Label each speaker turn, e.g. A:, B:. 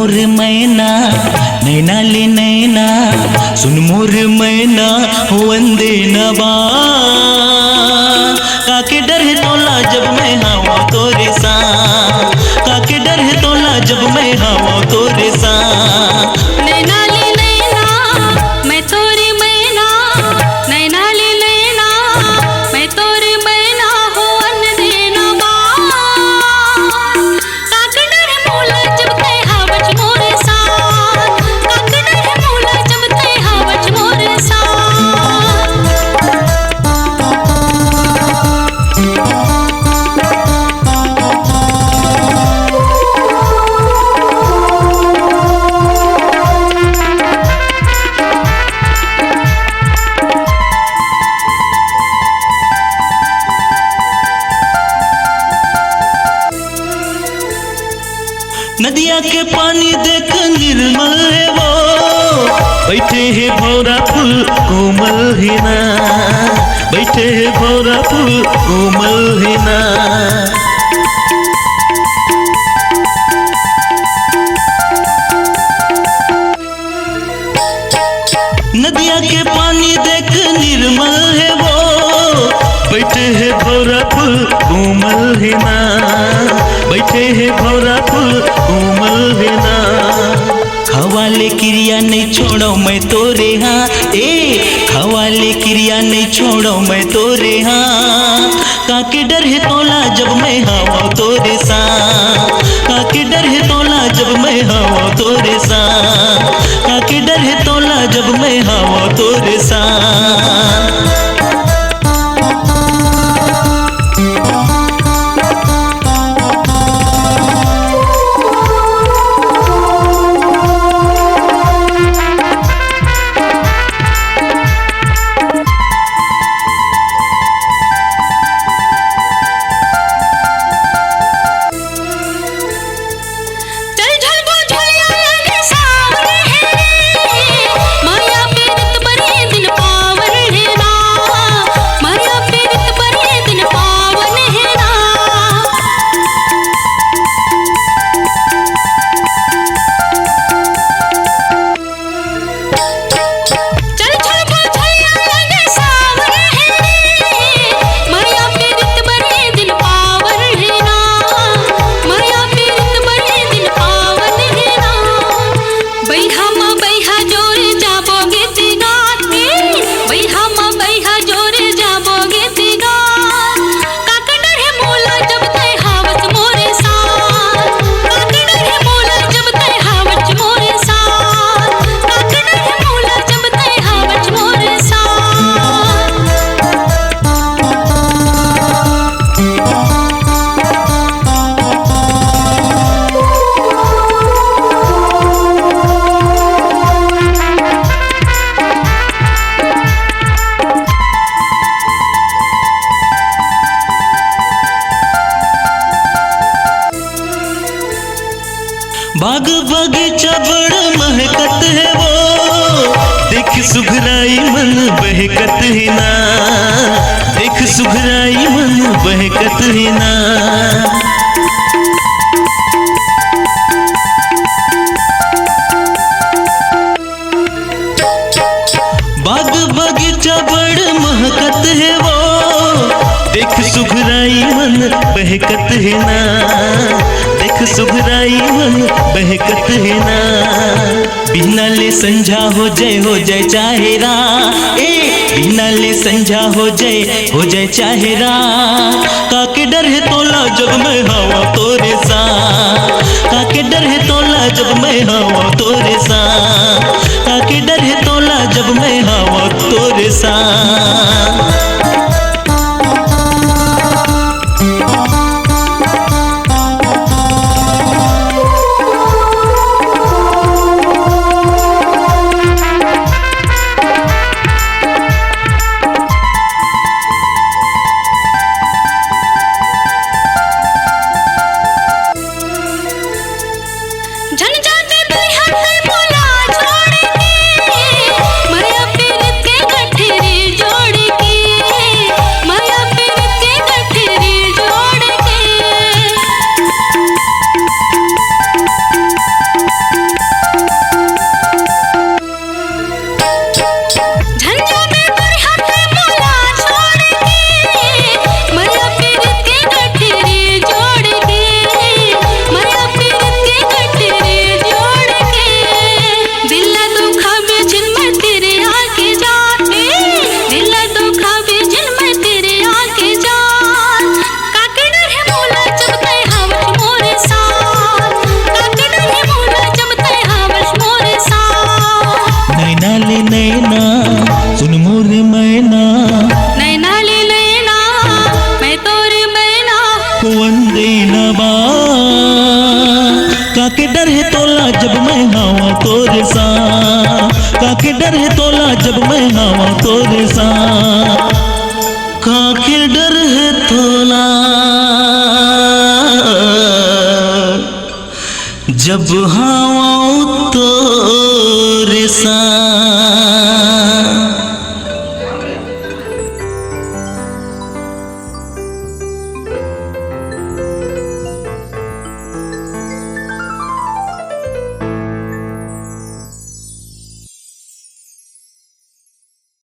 A: मोर मैना नैना ले नैना सुन मोर मैना वंदे नबा काके डर है तोला जब मैं हवा तोरे सा काके डर है तोला जब मैं हवा तोरे सा
B: नैना ले नैना मैं तोरी मैना नैना ले नैना मैं तोरी मैना हो वंदे नबा काके डर है मोला जब ते हवच मोरे सा काके डर है मोला जब ते हवच मोरे सा
A: नदिया के पानी देख निर्मल है वो बैठे है भौरा फूल कोमल है ना बैठे है भौरा फूल कोमल है ना नदिया के पानी देख निर्मल है वो बैठे है भौरा फूल कोमल है ना बैठे है भौरा फूल कोमल है ना खवाले क्रिया नहीं छोड़ो मैं तोरे हाँ ए खवाले क्रिया नहीं छोड़ो मैं तोरे हाँ काके डर है तोला जब मैं हवा तोरे सा काके डर है तोला जब मैं हवा तोरे सा काके डर है तोला जब मैं हवा तोरे सा बाग बगीचा बड़ महकत है वो देख सुघराई मन बहकत है ना देख सुघराई मन बहकत है ना बाग बगीचा बड़ महकत है वो देख सुघराई मन बहकत है ना देख सुघराई मन बहकत है ना बिना ले संझा हो जाए चाहेरा ए बिना ले संझा हो जाए चाहेरा काके डर है तोला जब मैं हवा तोरे सा काके डर है तोला जब मैं हवा तोरे सा काके डर है तोला जब मैं हवा तोरे सा
B: झन जाते दुई हाथ मोला
A: तोरे सा, काके डर है तोला जब मैं आवा तोरे सा, काके डर है तोला जब आवा तोरे सा।